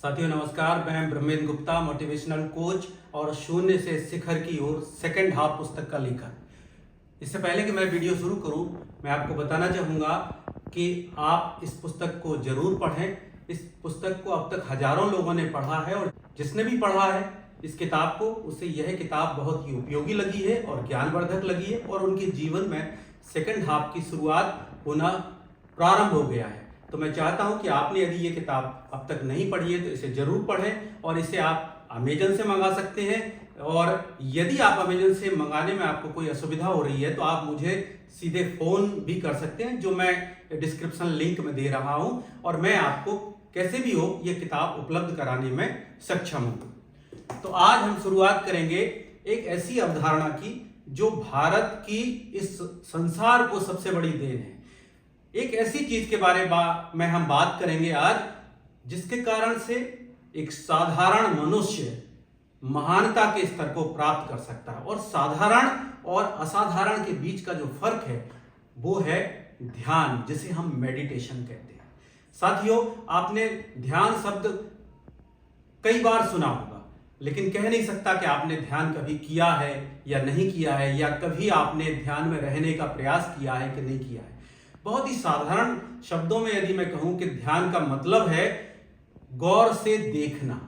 साथियों नमस्कार, मैं ब्रह्मेंद्र गुप्ता, मोटिवेशनल कोच और शून्य से शिखर की ओर सेकंड हाफ पुस्तक का लेखक। इससे पहले कि मैं वीडियो शुरू करूं, मैं आपको बताना चाहूँगा कि आप इस पुस्तक को जरूर पढ़ें। इस पुस्तक को अब तक हजारों लोगों ने पढ़ा है और जिसने भी पढ़ा है इस किताब को, उसे यह किताब बहुत ही उपयोगी लगी है और ज्ञानवर्धक लगी है और उनके जीवन में सेकंड हाफ की शुरुआत होना प्रारंभ हो गया है। तो मैं चाहता हूं कि आपने यदि ये किताब अब तक नहीं पढ़ी है तो इसे जरूर पढ़ें और इसे आप अमेजन से मंगा सकते हैं। और यदि आप अमेजन से मंगाने में आपको कोई असुविधा हो रही है तो आप मुझे सीधे फोन भी कर सकते हैं, जो मैं डिस्क्रिप्शन लिंक में दे रहा हूं और मैं आपको कैसे भी हो ये किताब उपलब्ध कराने में सक्षम हूं। तो आज हम शुरुआत करेंगे एक ऐसी अवधारणा की जो भारत की इस संसार को सबसे बड़ी देन है। एक ऐसी चीज के बारे में हम बात करेंगे आज जिसके कारण से एक साधारण मनुष्य महानता के स्तर को प्राप्त कर सकता है। और साधारण और असाधारण के बीच का जो फर्क है वो है ध्यान, जिसे हम मेडिटेशन कहते हैं। साथियों, आपने ध्यान शब्द कई बार सुना होगा, लेकिन कह नहीं सकता कि आपने ध्यान कभी किया है या नहीं किया है, या कभी आपने ध्यान में रहने का प्रयास किया है कि नहीं किया है। बहुत ही साधारण शब्दों में यदि मैं कहूं कि ध्यान का मतलब है गौर से देखना।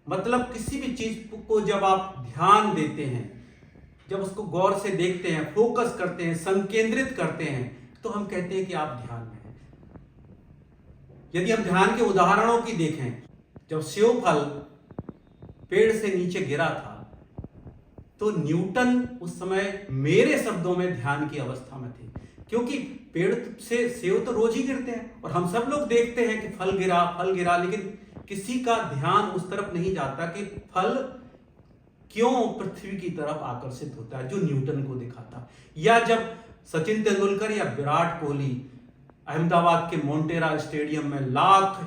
मतलब किसी भी चीज को जब आप ध्यान देते हैं, जब उसको गौर से देखते हैं, फोकस करते हैं, संकेंद्रित करते हैं, तो हम कहते हैं कि आप ध्यान में हैं। यदि हम ध्यान के उदाहरणों की देखें, जब सेव फल पेड़ से नीचे गिरा था तो न्यूटन उस समय मेरे शब्दों में ध्यान की अवस्था में थे, क्योंकि पेड़ से सेव तो रोज ही गिरते हैं और हम सब लोग देखते हैं कि फल गिरा, लेकिन किसी का ध्यान उस तरफ नहीं जाता कि फल क्यों पृथ्वी की तरफ आकर्षित होता है, जो न्यूटन को दिखा था। या जब सचिन तेंदुलकर या विराट कोहली अहमदाबाद के मोटेरा स्टेडियम में लाख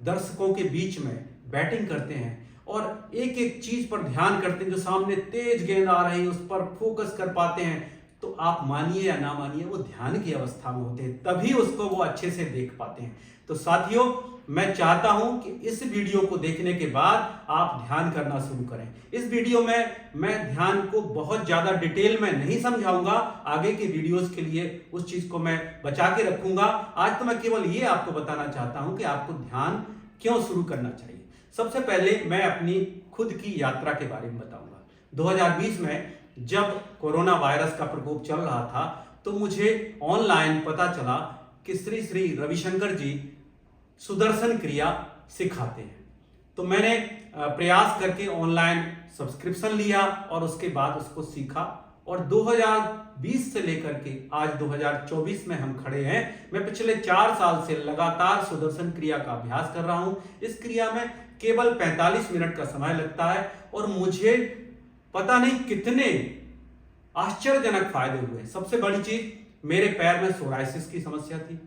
दर्शकों के बीच में बैटिंग करते हैं और एक एक चीज पर ध्यान करते हैं, जो सामने तेज गेंद आ रही है उस पर फोकस कर पाते हैं, तो आप मानिए या ना मानिए वो ध्यान की अवस्था में होते हैं, तभी उसको वो अच्छे से देख पाते हैं। तो साथियों, मैं चाहता हूं कि इस वीडियो को देखने के बाद आप ध्यान करना शुरू करें। इस वीडियो में मैं ध्यान को बहुत ज्यादा डिटेल में नहीं समझाऊंगा, आगे के वीडियोस के लिए उस चीज को मैं बचा के रखूंगा। आज तो मैं केवल ये आपको बताना चाहता हूं कि आपको ध्यान क्यों शुरू करना चाहिए। सबसे पहले मैं अपनी खुद की यात्रा के बारे में बताऊंगा। 2020 में जब कोरोना वायरस का प्रकोप चल रहा था तो मुझे ऑनलाइन पता चला कि श्री श्री रविशंकर जी सुदर्शन क्रिया सिखाते हैं। तो मैंने प्रयास करके ऑनलाइन सब्सक्रिप्शन लिया और उसके बाद उसको सीखा और 2020 से लेकर के आज 2024 में हम खड़े हैं। मैं पिछले 4 साल से लगातार सुदर्शन क्रिया का अभ्यास कर रहा हूं। इस क्रिया में केवल 45 मिनट का समय लगता है और मुझे पता नहीं कितने आश्चर्यजनक फायदे हुए। सबसे बड़ी चीज, मेरे पैर में सोराइसिस की समस्या थी।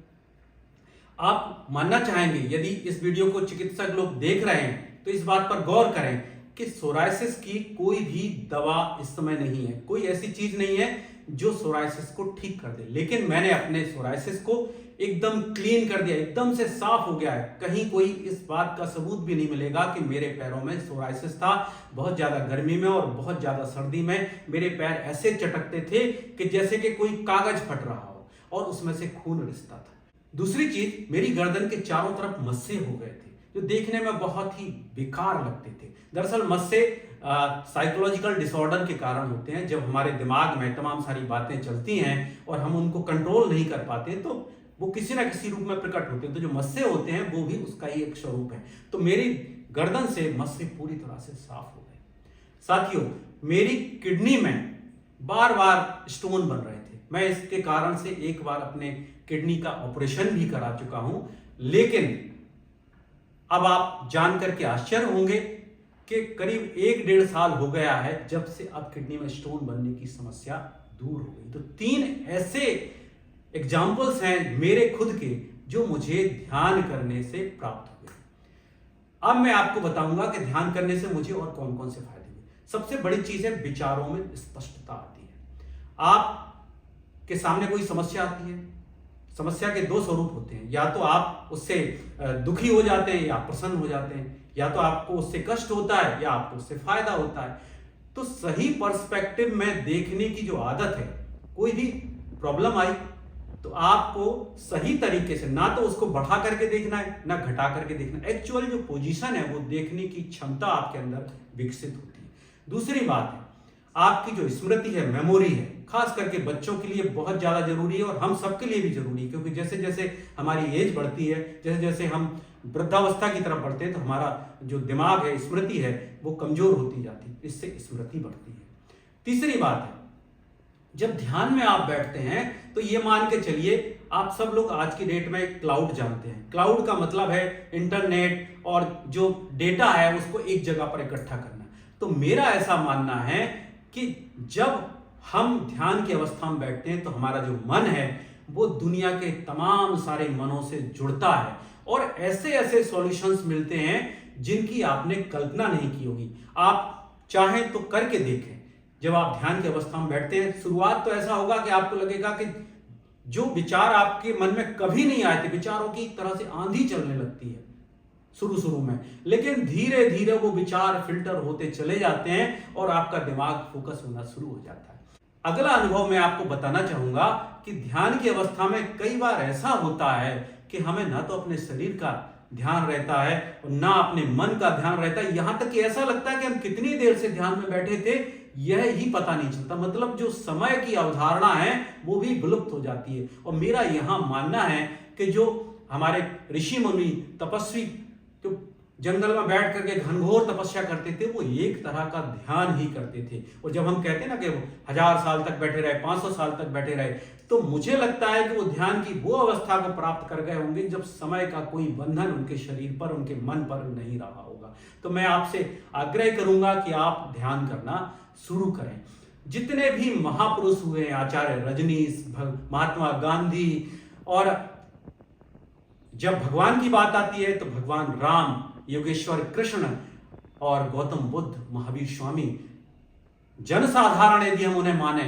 आप मानना चाहेंगे, यदि इस वीडियो को चिकित्सक लोग देख रहे हैं तो इस बात पर गौर करें कि सोराइसिस की कोई भी दवा इस समय नहीं है, कोई ऐसी चीज नहीं है जो सोराइसिस को ठीक कर दे। लेकिन मैंने अपने सोराइसिस को एकदम क्लीन कर दिया, एकदम से साफ हो गया है। कहीं कोई इस बात का सबूत भी नहीं मिलेगा कि मेरे पैरों में सोराइसिस था। बहुत ज्यादा गर्मी में और बहुत ज्यादा सर्दी में मेरे पैर ऐसे चटकते थे कि जैसे कि कोई कागज फट रहा हो और उसमें से खून रिसता था। दूसरी चीज, मेरी गर्दन के चारों तरफ मस्से हो गए थे, जो देखने में बहुत ही बेकार लगते थे। दरअसल मस्से साइकोलॉजिकल डिसऑर्डर के कारण होते हैं। जब हमारे दिमाग में तमाम सारी बातें चलती हैं और हम उनको कंट्रोल नहीं कर पाते तो वो किसी ना किसी रूप में प्रकट होते हैं। तो जो मस्से होते हैं वो भी उसका ही एक स्वरूप है। तो मेरी गर्दन से मस्से पूरी तरह से साफ हो गए। साथियों, मेरी किडनी में बार बार स्टोन बन रहे थे। मैं इसके कारण से एक बार अपने किडनी का ऑपरेशन भी करा चुका हूं। लेकिन अब आप जानकर के आश्चर्य होंगे कि करीब 1-1.5 साल हो गया है जब से अब किडनी में स्टोन बनने की समस्या दूर हो गई। तो 3 ऐसे एग्जाम्पल्स हैं मेरे खुद के जो मुझे ध्यान करने से प्राप्त हुए। अब मैं आपको बताऊंगा कि ध्यान करने से मुझे और कौन कौन से फायदे हुए। सबसे बड़ी चीज है, विचारों में स्पष्टता आती है। आप के सामने कोई समस्या आती है समस्या के दो स्वरूप होते हैं, या तो आप उससे दुखी हो जाते हैं या प्रसन्न हो जाते हैं, या तो आपको उससे कष्ट होता है या आपको उससे फायदा होता है। तो सही पर्सपेक्टिव में देखने की जो आदत है, कोई भी प्रॉब्लम आई तो आपको सही तरीके से ना तो उसको बढ़ा करके देखना है ना घटा करके देखना है, एक्चुअल जो पोजीशन है वो देखने की क्षमता आपके अंदर विकसित होती है। दूसरी बात है, आपकी जो स्मृति है, मेमोरी है, खास करके बच्चों के लिए बहुत ज्यादा जरूरी है और हम सबके लिए भी जरूरी है, क्योंकि जैसे जैसे हमारी एज बढ़ती है, जैसे जैसे हम वृद्धावस्था की तरफ बढ़ते हैं, तो हमारा जो दिमाग है, स्मृति है, वो कमजोर होती जाती है, इससे स्मृति बढ़ती है। तीसरी बात है, जब ध्यान में आप बैठते हैं तो ये मान के चलिए, आप सब लोग आज की डेट में क्लाउड जानते हैं। क्लाउड का मतलब है इंटरनेट और जो डेटा है उसको एक जगह पर इकट्ठा करना। तो मेरा ऐसा मानना है कि जब हम ध्यान की अवस्था में बैठते हैं तो हमारा जो मन है वो दुनिया के तमाम सारे मनों से जुड़ता है और ऐसे ऐसे सॉल्यूशंस मिलते हैं जिनकी आपने कल्पना नहीं की होगी। आप चाहें तो करके देखें। जब आप ध्यान की अवस्था में बैठते हैं, शुरुआत तो ऐसा होगा कि आपको लगेगा कि जो विचार आपके मन में कभी नहीं आए थे, विचारों की एक तरह से आंधी चलने लगती है शुरू में, लेकिन धीरे धीरे वो विचार फिल्टर होते चले जाते हैं और आपका दिमाग फोकस होना शुरू हो जाता है। अगला अनुभव मैं आपको बताना चाहूंगा कि ध्यान की अवस्था में कई बार ऐसा होता है कि हमें ना तो अपने शरीर का ध्यान रहता है और ना अपने मन का ध्यान रहता है, यहां तक कि ऐसा लगता है कि हम कितनी देर से ध्यान में बैठे थे यह ही पता नहीं चलता। मतलब जो समय की अवधारणा है वो भी विलुप्त हो जाती है। और मेरा यहां मानना है कि जो हमारे ऋषि मुनि तपस्वी जो जंगल में बैठ करके घनघोर तपस्या करते थे, वो एक तरह का ध्यान ही करते थे। और जब हम कहते हैं ना कि वो 1000 साल तक बैठे रहे, 500 साल तक बैठे रहे, तो मुझे लगता है कि वो ध्यान की वो अवस्था को प्राप्त कर गए होंगे जब समय का कोई बंधन उनके शरीर पर, उनके मन पर नहीं रहा होगा। तो मैं आपसे आग्रह करूंगा कि आप ध्यान करना शुरू करें। जितने भी महापुरुष हुए, आचार्य रजनीश, महात्मा गांधी, और जब भगवान की बात आती है तो भगवान राम, योगेश्वर कृष्ण और गौतम बुद्ध, महावीर स्वामी, जनसाधारण यदि हम उन्हें माने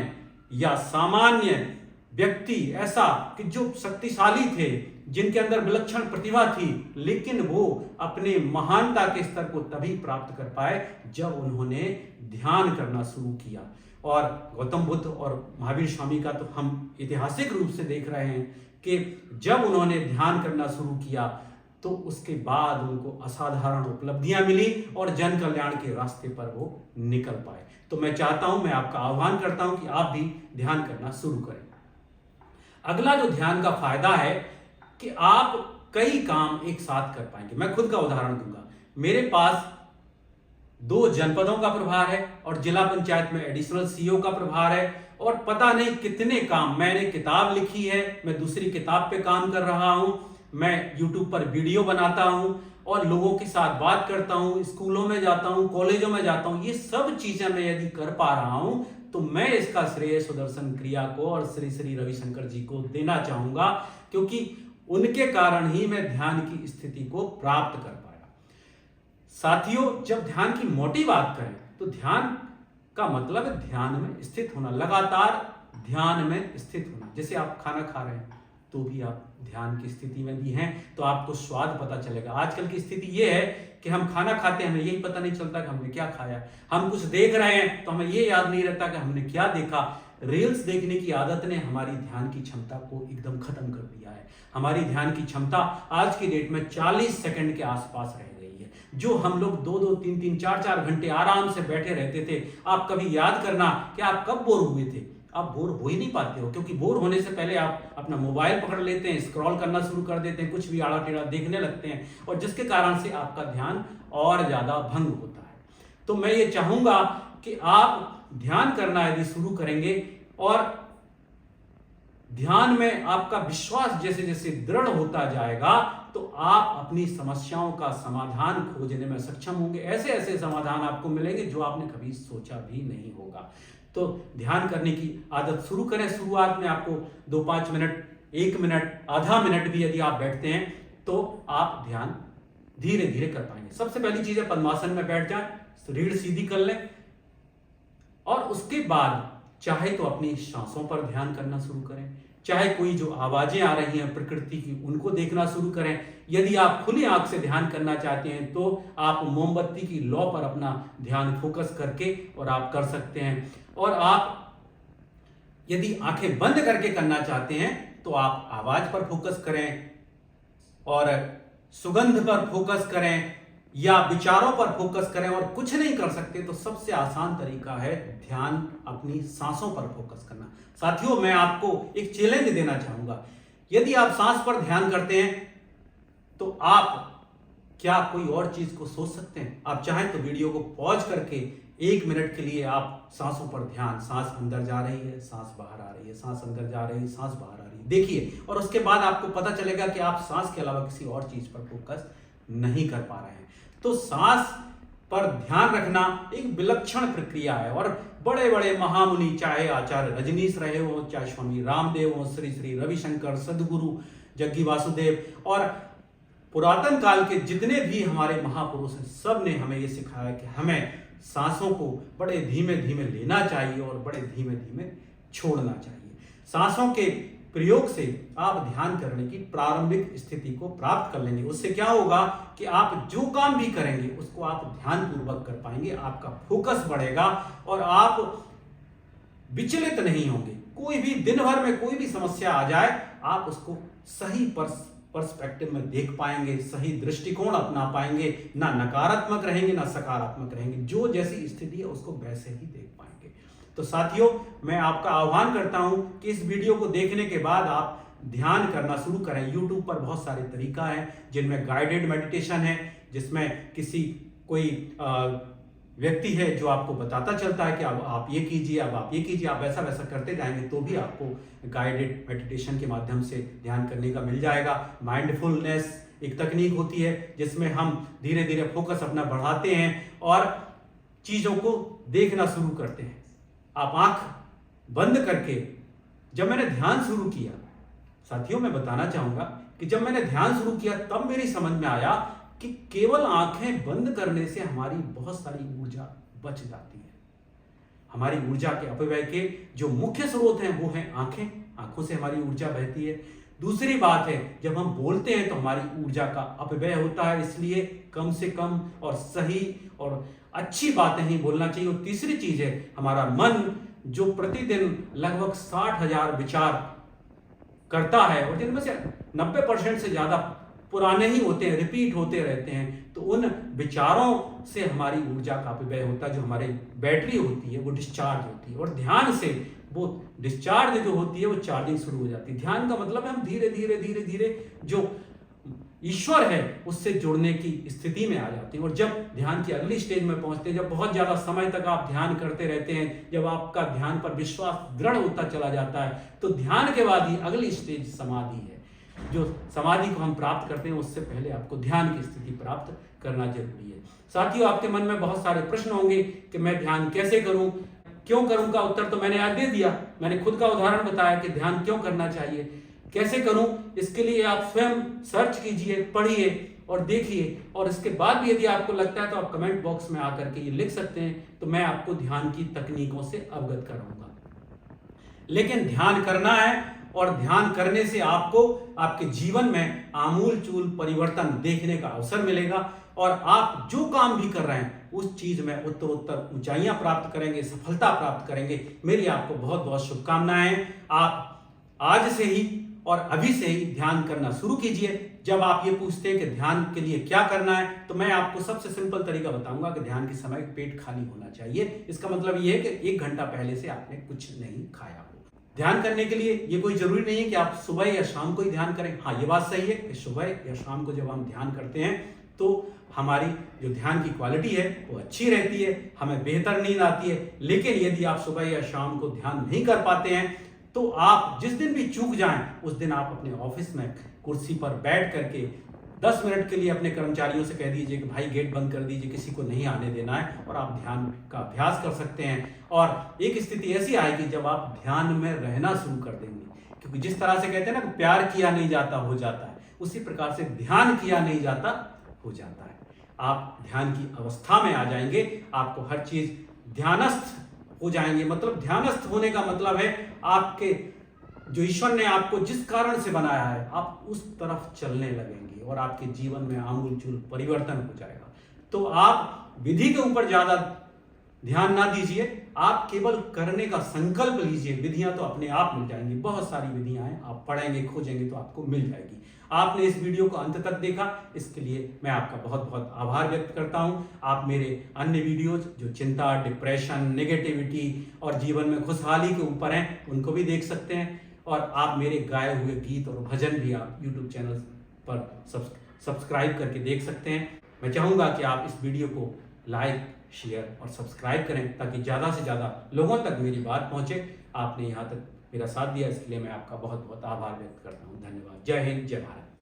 या सामान्य व्यक्ति ऐसा कि जो शक्तिशाली थे, जिनके अंदर विलक्षण प्रतिभा थी, लेकिन वो अपने महानता के स्तर को तभी प्राप्त कर पाए जब उन्होंने ध्यान करना शुरू किया। और गौतम बुद्ध और महावीर स्वामी का तो हम ऐतिहासिक रूप से देख रहे हैं कि जब उन्होंने ध्यान करना शुरू किया तो उसके बाद उनको असाधारण उपलब्धियां मिली और जन कल्याण के रास्ते पर वो निकल पाए। तो मैं चाहता हूं, मैं आपका आह्वान करता हूं कि आप भी ध्यान करना शुरू करें। अगला जो ध्यान का फायदा है कि आप कई काम एक साथ कर पाएंगे। मैं खुद का उदाहरण दूंगा। मेरे पास 2 जनपदों का प्रभार है और जिला पंचायत में एडिशनल सीईओ का प्रभार है और पता नहीं कितने काम। मैंने किताब लिखी है, मैं दूसरी किताब पे काम कर रहा हूं, मैं यूट्यूब पर वीडियो बनाता हूं और लोगों के साथ बात करता हूं, स्कूलों में जाता हूं, कॉलेजों में जाता हूं। ये सब चीजें मैं यदि कर पा रहा हूं तो मैं इसका श्रेय सुदर्शन क्रिया को और श्री श्री रविशंकर जी को देना चाहूंगा, क्योंकि उनके कारण ही मैं ध्यान की स्थिति को प्राप्त कर पाया। साथियों, जब ध्यान की मोटी बात करें तो ध्यान का मतलब है ध्यान में स्थित होना, लगातार ध्यान में स्थित होना। जैसे आप खाना खा रहे हैं तो भी आप ध्यान की स्थिति में भी हैं, तो आपको स्वाद पता चलेगा। आजकल की स्थिति यह है कि हम खाना खाते हैं, हमें यही पता नहीं चलता कि हमने क्या खाया। हम कुछ देख रहे हैं तो हमें ये याद नहीं रहता कि हमने क्या देखा। रील्स देखने की आदत ने हमारी ध्यान की क्षमता को एकदम खत्म कर दिया है। हमारी ध्यान की क्षमता आज की डेट में 40 सेकंड के आसपास रह गई है। जो हम लोग 2-2, 3-3, 4-4 घंटे आराम से बैठे रहते थे, आप कभी याद करना कि आप कब बोर हुए थे। आप बोर हो ही नहीं पाते हो, क्योंकि बोर होने से पहले आप अपना मोबाइल पकड़ लेते हैं, स्क्रॉल करना शुरू कर देते हैं, कुछ भी आड़ा टेढ़ा देखने लगते हैं, और जिसके कारण से आपका ध्यान और ज्यादा भंग होता है। तो मैं ये चाहूंगा कि आप ध्यान करना यदि शुरू करेंगे और ध्यान में आपका विश्वास जैसे जैसे दृढ़ होता जाएगा तो आप अपनी समस्याओं का समाधान खोजने में सक्षम होंगे। ऐसे ऐसे समाधान आपको मिलेंगे जो आपने कभी सोचा भी नहीं होगा। तो ध्यान करने की आदत शुरू करें। शुरुआत में आपको 2-5 मिनट, 1 मिनट, आधा मिनट भी यदि आप बैठते हैं तो आप ध्यान धीरे धीरे कर पाएंगे। सबसे पहली चीज है पद्मासन में बैठ जाएं, रीढ़ सीधी कर लें और उसके बाद चाहे तो अपनी सांसों पर ध्यान करना शुरू करें। चाहे कोई जो आवाजें आ रही हैं प्रकृति की उनको देखना शुरू करें। यदि आप खुली आंख से ध्यान करना चाहते हैं तो आप मोमबत्ती की लौ पर अपना ध्यान फोकस करके और आप कर सकते हैं। और आप यदि आंखें बंद करके करना चाहते हैं तो आप आवाज पर फोकस करें और सुगंध पर फोकस करें या विचारों पर फोकस करें और कुछ नहीं कर सकते तो सबसे आसान तरीका है ध्यान अपनी सांसों पर फोकस करना। साथियों, मैं आपको एक चैलेंज देना चाहूंगा। यदि आप सांस पर ध्यान करते हैं तो आप क्या कोई और चीज को सोच सकते हैं? आप चाहें तो वीडियो को पॉज करके 1 मिनट के लिए आप सांसों पर ध्यान, सांस अंदर जा रही है, सांस बाहर आ रही है, सांस अंदर जा रही है, सांस बाहर आ रही है, देखिए। और उसके बाद आपको पता चलेगा कि आप सांस के अलावा किसी और चीज पर फोकस नहीं कर पा रहे हैं। तो सांस पर ध्यान रखना एक विलक्षण प्रक्रिया है और बड़े बड़े महामुनि, चाहे आचार्य रजनीश रहे हो, चाहे स्वामी रामदेव हो, श्री श्री रविशंकर, सदगुरु जग्गी वासुदेव और पुरातन काल के जितने भी हमारे महापुरुष हैं, सब ने हमें ये सिखाया कि हमें सांसों को बड़े धीमे धीमे लेना चाहिए और बड़े धीमे धीमे छोड़ना चाहिए। सांसों के प्रयोग से आप ध्यान करने की प्रारंभिक स्थिति को प्राप्त कर लेंगे। उससे क्या होगा कि आप जो काम भी करेंगे उसको आप ध्यान पूर्वक कर पाएंगे, आपका फोकस बढ़ेगा और आप विचलित नहीं होंगे। कोई भी दिन भर में कोई भी समस्या आ जाए, आप उसको सही पर्सपेक्टिव में देख पाएंगे, सही दृष्टिकोण अपना पाएंगे, ना नकारात्मक रहेंगे ना सकारात्मक रहेंगे, जो जैसी स्थिति है उसको वैसे ही देख पाएंगे। तो साथियों, मैं आपका आह्वान करता हूं कि इस वीडियो को देखने के बाद आप ध्यान करना शुरू करें। YouTube पर बहुत सारे तरीका है जिनमें गाइडेड मेडिटेशन है, जिसमें कोई व्यक्ति है जो आपको बताता चलता है कि अब आप ये कीजिए, अब आप ये कीजिए, आप वैसा वैसा करते जाएंगे तो भी आपको गाइडेड मेडिटेशन के माध्यम से ध्यान करने का मिल जाएगा। माइंडफुलनेस एक तकनीक होती है जिसमें हम धीरे धीरे फोकस अपना बढ़ाते हैं और चीजों को देखना शुरू करते हैं। आप आंख बंद करके, जब मैंने ध्यान शुरू किया, साथियों मैं बताना चाहूंगा कि जब मैंने ध्यान शुरू किया तब मेरी समझ में आया कि केवल आंखें बंद करने से हमारी बहुत सारी ऊर्जा बच जाती है। हमारी ऊर्जा के अपव्यय के जो मुख्य स्रोत हैं वो हैं आंखें। आंखों से हमारी ऊर्जा बहती है। दूसरी बात है, जब हम बोलते हैं तो हमारी ऊर्जा का अपव्यय होता है, इसलिए कम से कम और सही और अच्छी बातें ही बोलना चाहिए। और तीसरी चीज है, हमारा मन जो प्रतिदिन लगभग 60,000 विचार करता है और जिनमें से 90% से ज्यादा पुराने ही होते हैं, रिपीट होते रहते हैं, तो उन विचारों से हमारी ऊर्जा का अपव्यय होता है। जो हमारी बैटरी होती है वो डिस्चार्ज होती है और ध्यान से वो डिस्चार्ज जो होती है वो चार्जिंग शुरू हो जाती है। ध्यान का मतलब है हम धीरे धीरे धीरे धीरे जो ईश्वर है उससे जुड़ने की स्थिति में आ जाते हैं। और जब ध्यान की अगली स्टेज में पहुंचते हैं, जब बहुत ज्यादा समय तक आप ध्यान करते रहते हैं, जब आपका ध्यान पर विश्वास दृढ़ होता चला जाता है, तो ध्यान के बाद ही अगली स्टेज समाधि है। जो समाधि को हम प्राप्त करते हैं उससे पहले आपको ध्यान की स्थिति प्राप्त करना जरूरी है। साथियों, आपके मन में बहुत सारे प्रश्न होंगे कि मैं ध्यान कैसे करूं, क्यों करूं का उत्तर तो मैंने आज दे दिया। मैंने खुद का उदाहरण बताया कि ध्यान क्यों करना चाहिए, कैसे करूं। इसके लिए आप स्वयं सर्च कीजिए, पढ़िए और देखिए। और इसके बाद भी यदि आपको लगता है तो आप कमेंट बॉक्स में आकर के ये लिख सकते हैं, तो मैं आपको ध्यान की तकनीकों से अवगत कराऊंगा। लेकिन ध्यान करना है और ध्यान करने से आपको आपके जीवन में आमूलचूल परिवर्तन देखने का अवसर मिलेगा और आप जो काम भी कर रहे हैं उस चीज में उत्तरोत्तर ऊंचाइयां प्राप्त करेंगे, सफलता प्राप्त करेंगे। मेरी आपको बहुत बहुत शुभकामनाएं। आप आज से ही और अभी से ही ध्यान करना शुरू कीजिए। जब आप ये पूछते हैं कि ध्यान के लिए क्या करना है, तो मैं आपको सबसे सिंपल तरीका बताऊंगा कि ध्यान के समय पेट खाली होना चाहिए। इसका मतलब ये है कि 1 घंटा पहले से आपने कुछ नहीं खाया हो। ध्यान करने के लिए ये कोई जरूरी नहीं है कि आप सुबह या शाम को ही ध्यान करें। हाँ, ये बात सही है कि सुबह या शाम को जब हम ध्यान करते हैं तो हमारी जो ध्यान की क्वालिटी है वो अच्छी रहती है, हमें बेहतर नींद आती है। लेकिन यदि आप सुबह या शाम को ध्यान नहीं कर पाते हैं तो आप जिस दिन भी चूक जाएं उस दिन आप अपने ऑफिस में कुर्सी पर बैठ करके 10 मिनट के लिए अपने कर्मचारियों से कह दीजिए कि भाई गेट बंद कर दीजिए, किसी को नहीं आने देना है, और आप ध्यान का अभ्यास कर सकते हैं। और एक स्थिति ऐसी आएगी जब आप ध्यान में रहना शुरू कर देंगे, क्योंकि जिस तरह से कहते हैं ना कि प्यार किया नहीं जाता हो जाता है, उसी प्रकार से ध्यान किया नहीं जाता हो जाता है। आप ध्यान की अवस्था में आ जाएंगे, आपको हर चीज ध्यानस्थ हो जाएंगे। मतलब ध्यानस्थ होने का मतलब है आपके जो ईश्वर ने आपको जिस कारण से बनाया है, आप उस तरफ चलने लगेंगे और आपके जीवन में आमूलचूल परिवर्तन हो जाएगा। तो आप विधि के ऊपर ज्यादा ध्यान ना दीजिए, आप केवल करने का संकल्प लीजिए। विधियां तो अपने आप मिल जाएंगी, बहुत सारी विधियां हैं, आप पढ़ेंगे खोजेंगे तो आपको मिल जाएगी। आपने इस वीडियो को अंत तक देखा, इसके लिए मैं आपका बहुत बहुत आभार व्यक्त करता हूं। आप मेरे अन्य वीडियोज जो चिंता, डिप्रेशन, नेगेटिविटी और जीवन में खुशहाली के ऊपर हैं, उनको भी देख सकते हैं। और आप मेरे गाए हुए गीत और भजन भी आप यूट्यूब चैनल पर सब्सक्राइब करके देख सकते हैं। मैं चाहूँगा कि आप इस वीडियो को लाइक, शेयर और सब्सक्राइब करें ताकि ज़्यादा से ज़्यादा लोगों तक मेरी बात पहुँचे। आपने यहाँ तक मेरा साथ दिया, इसके लिए मैं आपका बहुत बहुत आभार व्यक्त करता हूँ। धन्यवाद। जय हिंद, जय भारत।